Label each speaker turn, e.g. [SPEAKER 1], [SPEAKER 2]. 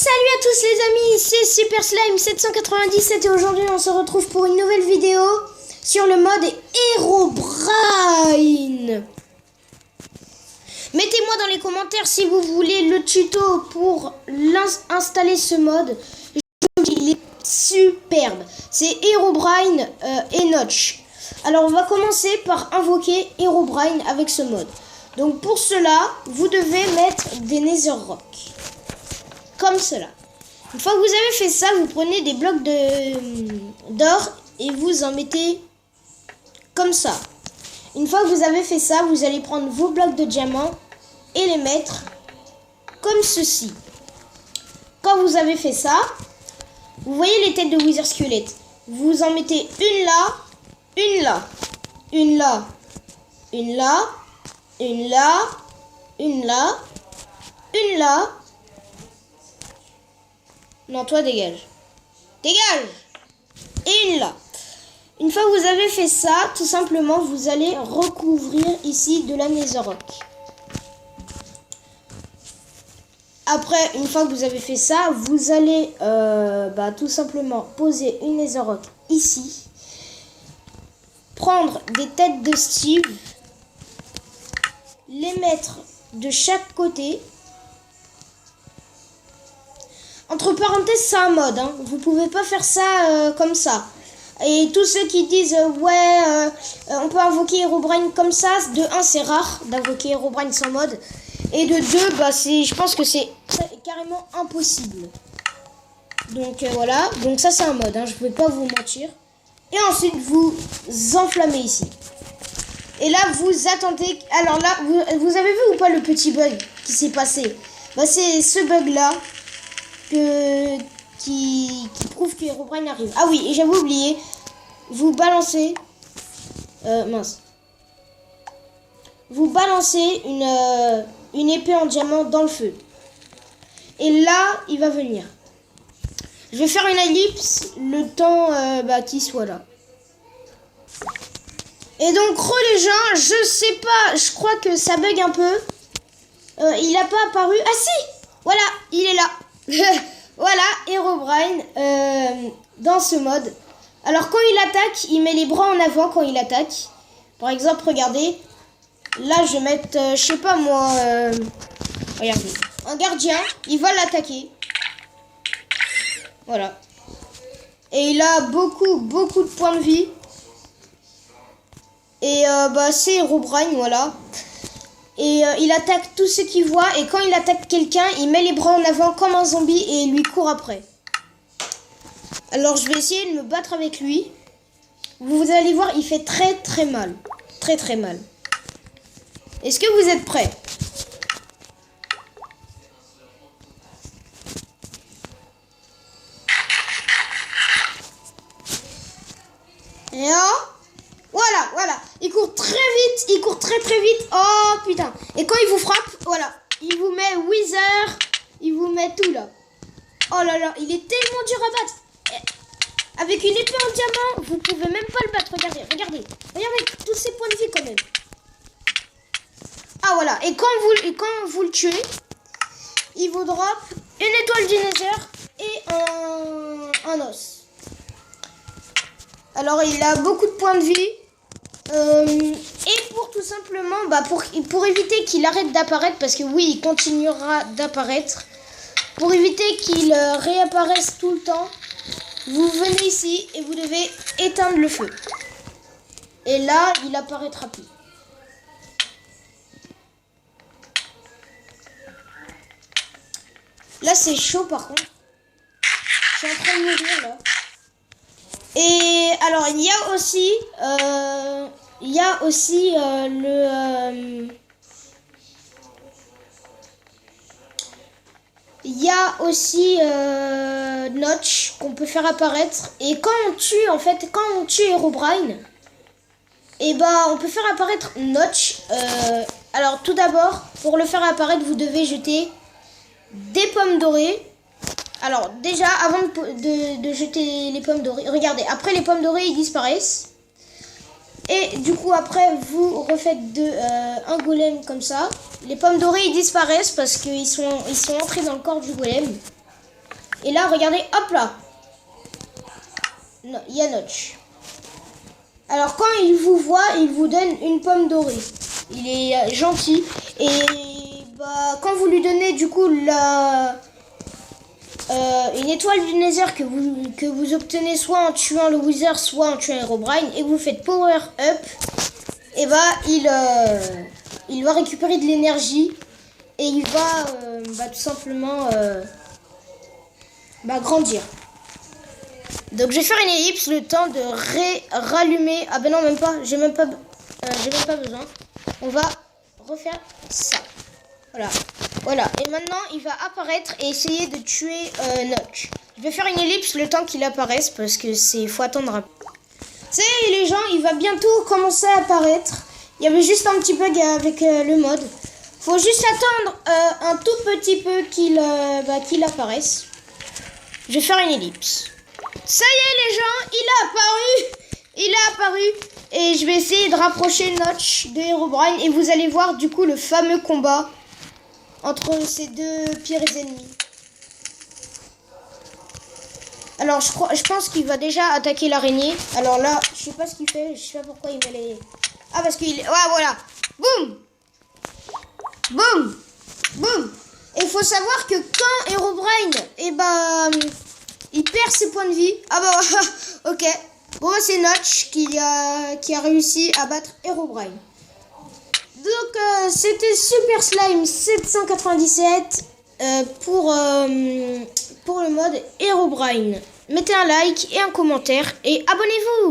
[SPEAKER 1] Salut à tous les amis, c'est Super Slime 797 et aujourd'hui on se retrouve pour une nouvelle vidéo sur le mode Herobrine. Mettez-moi dans les commentaires si vous voulez le tuto pour installer ce mode. Il est superbe, c'est Herobrine et Notch. Alors on va commencer par invoquer Herobrine avec ce mode. Donc pour cela, vous devez mettre des Netherrock. Comme cela. Une fois que vous avez fait ça, vous prenez des blocs d'or et vous en mettez comme ça. Une fois que vous avez fait ça, vous allez prendre vos blocs de diamant et les mettre comme ceci. Quand vous avez fait ça, vous voyez les têtes de Wither Squelette. Vous en mettez une là, une là, une là, une là, une là, une là, une là. Non, toi, dégage. Dégage! Et une là. Une fois que vous avez fait ça, tout simplement, vous allez recouvrir ici de la Netherrock. Après, une fois que vous avez fait ça, vous allez tout simplement poser une Netherrock ici. Prendre des têtes de Steve. Les mettre de chaque côté. Entre parenthèses, c'est un mode, hein. Vous pouvez pas faire ça comme ça. Et tous ceux qui disent on peut invoquer Herobrine comme ça, de 1 c'est rare d'invoquer Herobrine sans mode. Et de 2, je pense que c'est carrément impossible. Donc voilà, donc ça c'est un mode, hein. Je ne vais pas vous mentir. Et ensuite vous enflammez ici. Et là vous attendez. Alors là, vous avez vu ou pas le petit bug qui s'est passé? C'est ce bug là. Qui prouve que Herobrine arrive. Ah oui, et j'avais oublié. Vous balancez... Vous balancez une épée en diamant dans le feu. Et là, il va venir. Je vais faire une ellipse le temps qu'il soit là. Et donc, les gens, je sais pas, je crois que ça bug un peu. Il n'a pas apparu. Ah si! Voilà, il est là. Voilà, Herobrine dans ce mode. Alors quand il attaque, il met les bras en avant quand il attaque. Par exemple, regardez. Là, je vais mettre, je sais pas moi, regardez. Un gardien, il va l'attaquer. Voilà. Et il a beaucoup de points de vie. Et c'est Herobrine, voilà. Et il attaque tout ce qu'il voit. Et quand il attaque quelqu'un, il met les bras en avant comme un zombie et il lui court après. Alors je vais essayer de me battre avec lui. Vous allez voir, il fait très mal. Très mal. Est-ce que vous êtes prêts? Et voilà, il court très vite, il court très vite. Oh putain. Et quand il vous frappe, voilà, il vous met Wither, il vous met tout là. Oh là là, il est tellement dur à battre. Avec une épée en diamant, vous pouvez même pas le battre. Regardez tous ses points de vie quand même. Ah voilà, et quand vous le tuez, il vous drop une étoile du Nether et un os. Alors il a beaucoup de points de vie. Et pour tout simplement, pour éviter qu'il arrête d'apparaître, parce que oui, il continuera d'apparaître. Pour éviter qu'il réapparaisse tout le temps, vous venez ici et vous devez éteindre le feu. Et là, il apparaîtra plus. Là, c'est chaud par contre. Je suis en train de mourir là. Et alors il y a aussi Notch qu'on peut faire apparaître. Et quand on tue Herobrine, on peut faire apparaître Notch. Alors tout d'abord, pour le faire apparaître, vous devez jeter des pommes dorées. Alors déjà, avant de jeter les pommes dorées, regardez, après les pommes dorées, ils disparaissent. Et du coup, après, vous refaites un golem comme ça. Les pommes dorées, ils disparaissent parce qu'ils sont entrés dans le corps du golem. Et là, regardez, hop là. Non, il y a Notch. Alors quand il vous voit, il vous donne une pomme dorée. Il est gentil. Et bah, quand vous lui donnez du coup une étoile du Nether que vous obtenez soit en tuant le Wither, soit en tuant Herobrine, et que vous faites power up, et bah il va récupérer de l'énergie et il va tout simplement grandir. Donc je vais faire une ellipse le temps de rallumer. Ah ben non, même pas, j'ai même pas besoin. On va refaire ça. Voilà. Et maintenant il va apparaître et essayer de tuer Notch. Je vais faire une ellipse le temps qu'il apparaisse parce que faut attendre un peu. Tu sais, les gens, il va bientôt commencer à apparaître. Il y avait juste un petit bug avec le mode. Faut juste attendre un tout petit peu qu'il apparaisse. Je vais faire une ellipse. Ça y est les gens, il a apparu et je vais essayer de rapprocher Notch de Herobrine et vous allez voir du coup le fameux combat entre ces deux pires ennemis. Alors je pense qu'il va déjà attaquer l'araignée. Alors là, je sais pas ce qu'il fait, je sais pas pourquoi il met les... Ah parce qu'il... Ah voilà. Boum. Boum. Boum. Et il faut savoir que quand Herobrine, il perd ses points de vie. Ah bah ok. Bon c'est Notch qui a réussi à battre Herobrine. Donc c'était Super Slime 797 pour le mode Herobrine. Mettez un like et un commentaire et abonnez-vous.